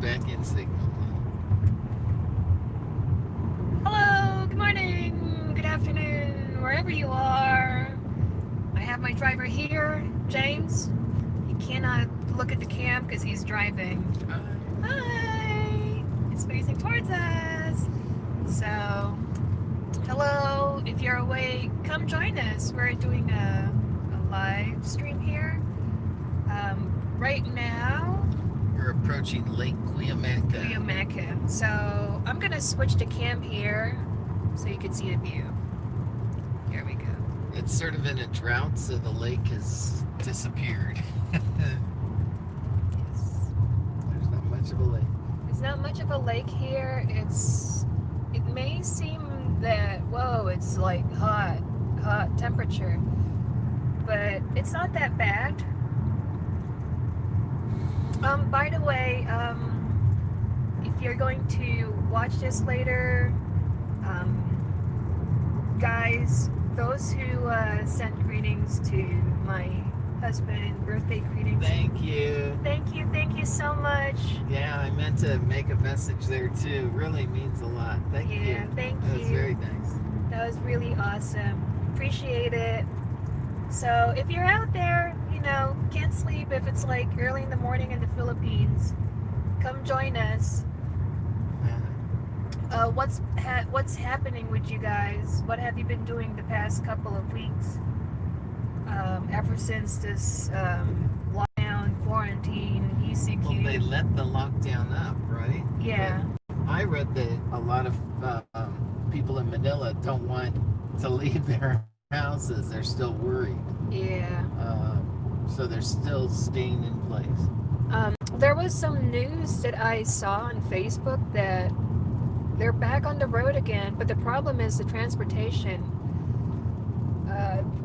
back in signal. Hello, good morning, good afternoon, wherever you are. I have my driver here, James. He cannot look at the cam because he's driving. Hi! He's facing towards us. So, hello, if you're awake, come join us. We're doing a live stream here. Right now, We're approaching Lake Cuyamaca. So I'm gonna switch to cam here so you can see the view. Here we go. It's sort of in a drought, so the lake has disappeared. Yes. There's not much of a lake. There's not much of a lake here. It may seem that whoa, it's like hot temperature, but it's not that bad. By the way, if you're going to watch this later, guys, those who sent greetings to my husband, birthday greetings. Thank you. Thank you so much. Yeah, I meant to make a message there too. Really means a lot. Thank you. Yeah, thank That was you. very nice. That was really awesome. Appreciate it. So if you're out there, can't sleep if it's like early in the morning in the Philippines, come join us. What's happening with you guys? What have you been doing the past couple of weeks? Ever since this lockdown, quarantine, ECQ. Well, they let the lockdown up, right? Yeah. But I read that a lot of people in Manila don't want to leave their houses. They're still worried. Yeah. So they're still staying in place. There was some news that I saw on Facebook that they're back on the road again, but the problem is the transportation.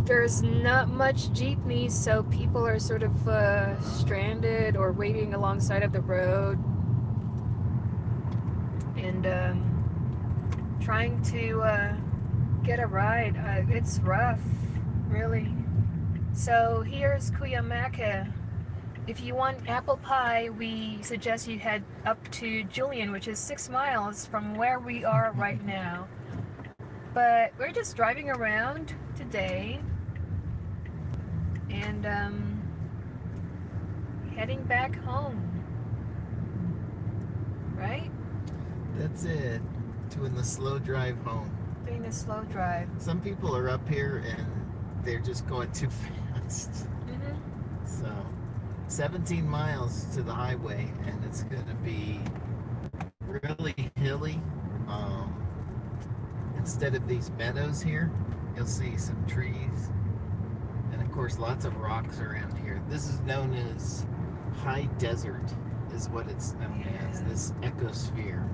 There's not much jeepneys, so people are sort of stranded or waiting alongside of the road and trying to get a ride. It's rough, really. So here's Cuyamaca. If you want apple pie, we suggest you head up to Julian, which is 6 miles from where we are right now. But we're just driving around today and heading back home. Right? That's it. Doing the slow drive home. Doing the slow drive. Some people are up here and they're just going too fast. So 17 miles to the highway, and it's going to be really hilly. Instead of these meadows here, you'll see some trees, and of course lots of rocks around here. This is known as high desert, is what it's known as, this ecosphere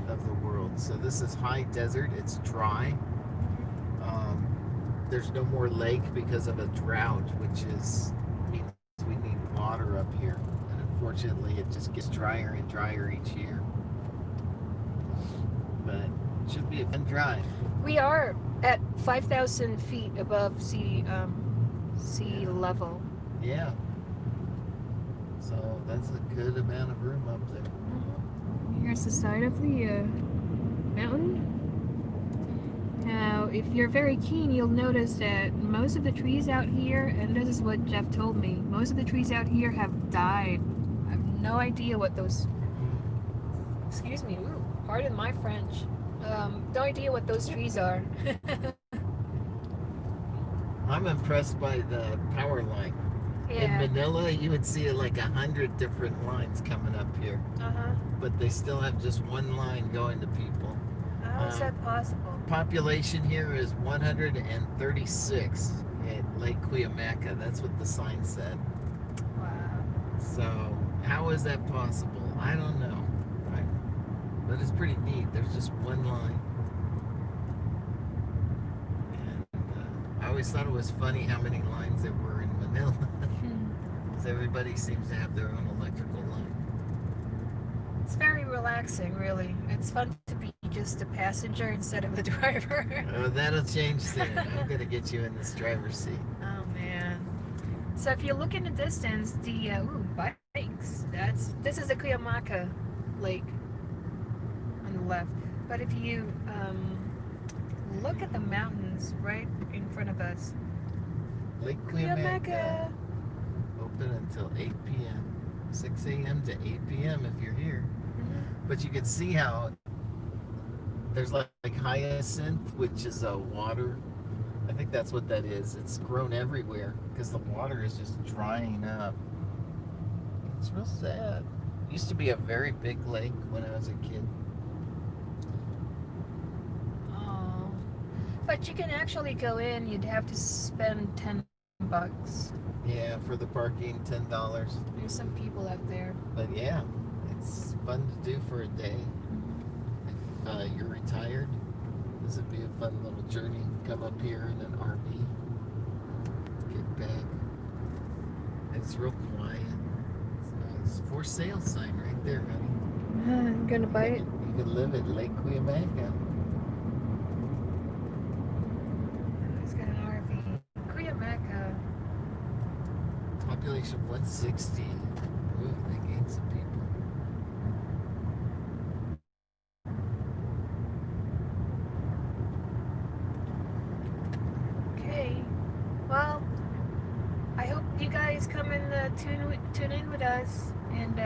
of the world. So this is high desert. It's dry. There's no more lake because of a drought, which means we need water up here, and unfortunately it just gets drier and drier each year. But it should be a fun drive. We are at 5,000 feet above sea level. Yeah. So that's a good amount of room up there. Here's the side of the mountain. Now, if you're very keen, you'll notice that most of the trees out here, and this is what Jeff told me, most of the trees out here have died. I have no idea what those, excuse me, ooh, pardon my French. No idea what those trees are. I'm impressed by the power line. Yeah. In Manila, you would see like 100 different lines coming up here. But they still have just one line going to people. How is that possible? Population here is 136 at Lake Cuyamaca. That's what the sign said. Wow. So how is that possible? I don't know. Right? But it's pretty neat. There's just one line. And I always thought it was funny how many lines there were in Manila. Because everybody seems to have their own electrical line. It's very relaxing, really. It's fun to be just a passenger instead of a driver. Oh, that'll change soon. I'm going to get you in this driver's seat. Oh, man. So if you look in the distance, the bikes, this is the Cuyamaca. lake on the left. But if you look at the mountains right in front of us, Lake Cuyamaca. Cuyamaca. Open until 8 p.m. 6 a.m. to 8 p.m. if you're here. Mhm. But you can see how there's like hyacinth, which is a water. I think that's what that is. It's grown everywhere because the water is just drying up. It's real sad. Used to be a very big lake when I was a kid. Oh. But you can actually go in, you'd have to spend $10. Yeah, for the parking, $10. There's some people out there. But yeah, it's fun to do for a day. If you're retired, this would be a fun little journey. Come up here in an RV, get back. It's real quiet. It's nice. For sale sign right there, honey. I'm gonna buy it. You could live at Lake Cuyamaca. He's got an RV. Cuyamaca. Population 160. Ooh, they gained some people. Okay. Well, I hope you guys come and tune in with us. And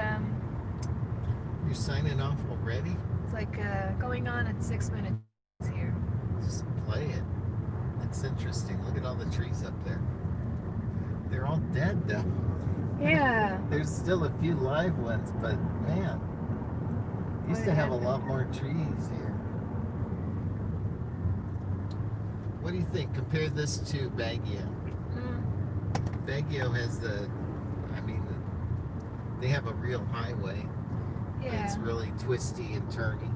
You're signing off already? it's like going on at 6 minutes here. Just play it. It's interesting. Look at all the trees up there. They're all dead though. Yeah. There's still a few live ones, but man, used to have a lot more trees here. What do you think? Compare this to Baguio. Baguio has they have a real highway. Yeah. It's really twisty and turny.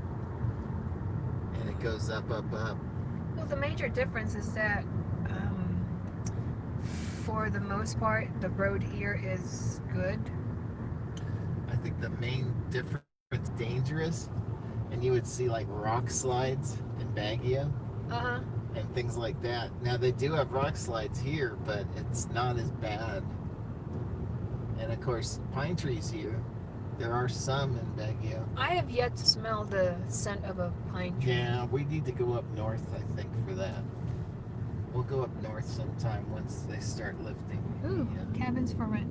And it goes up, up, up. Well, the major difference is that for the most part, the road here is good. I think the main difference is dangerous. And you would see like rock slides in Baguio. Uh-huh. And things like that. Now they do have rock slides here, but it's not as bad. And of course, pine trees here. There are some in Baguio. I have yet to smell the scent of a pine tree. Yeah, we need to go up north, I think, for that. We'll go up north sometime once they start lifting. Ooh, cabins for rent.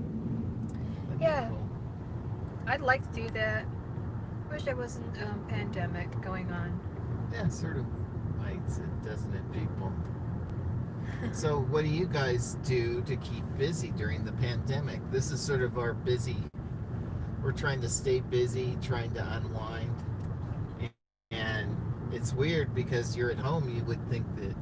That'd be Yeah. cool. I'd like to do that. Wish there wasn't pandemic going on. Yeah, it sort of bites it, doesn't it, people? So what do you guys do to keep busy during the pandemic? This is sort of our busy. We're trying to stay busy, trying to unwind. And it's weird because you're at home, you would think that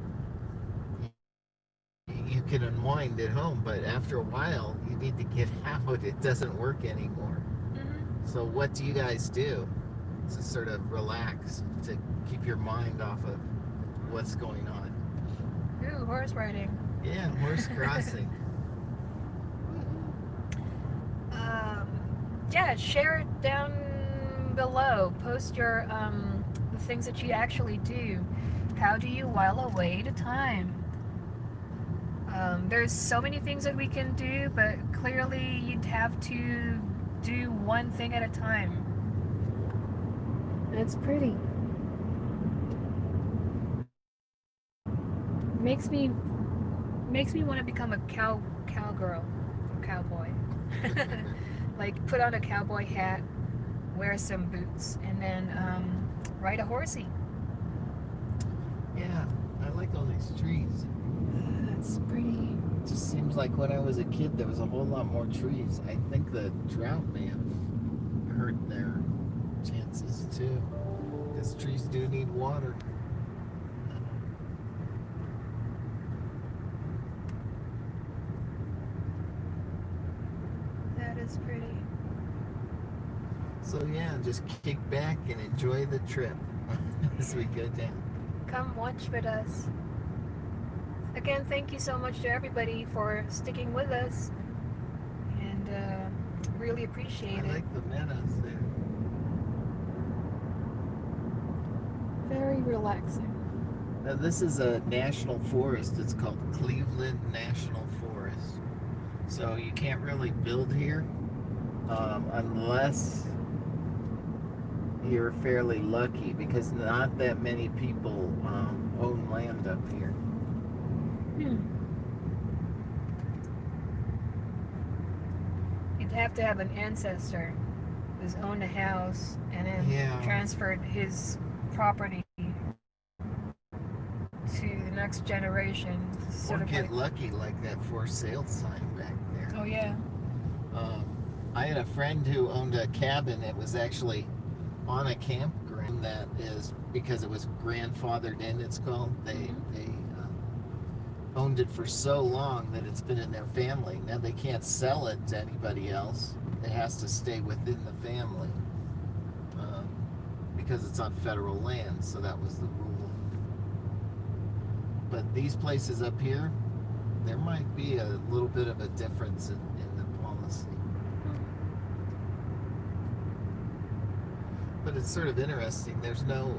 you can unwind at home, but after a while, you need to get out. It doesn't work anymore. Mm-hmm. So what do you guys do to sort of relax, to keep your mind off of what's going on? Ooh, horse riding. Yeah, horse crossing. Yeah, share it down below. Post your the things that you actually do. How do you while away the time? There's so many things that we can do, but clearly you'd have to do one thing at a time. And it's pretty. Makes me want to become a cowgirl, or cowboy. Like put on a cowboy hat, wear some boots, and then ride a horsey. Yeah, I like all these trees. That's pretty. It just seems like when I was a kid, there was a whole lot more trees. I think the drought may have hurt their chances too, because trees do need water. That is pretty. So yeah, just kick back and enjoy the trip as we go down. Come watch with us. Again, thank you so much to everybody for sticking with us, and really appreciate I it. like the meadows there. Very relaxing. Now this is a national forest. It's called Cleveland National Forest. So you can't really build here unless you're fairly lucky because not that many people own land up here. Hmm. You'd have to have an ancestor who's owned a house and then Yeah. transferred his property to the next generation. Or get lucky like that for sale sign back there. Oh yeah. I had a friend who owned a cabin. It was actually on a campground that is because it was grandfathered in. It's called. They owned it for so long that it's been in their family. Now they can't sell it to anybody else. It has to stay within the family because it's on federal land. So that was the rule. But these places up here, there might be a little bit of a difference in the policy. But it's sort of interesting. There's no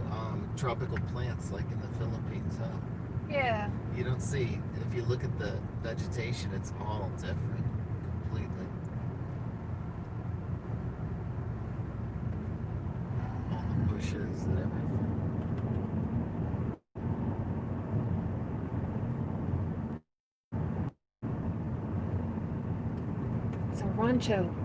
tropical plants like in the Philippines, huh? Yeah. You don't see, if you look at the vegetation, it's all different completely. All the bushes and everything. It's a rancho.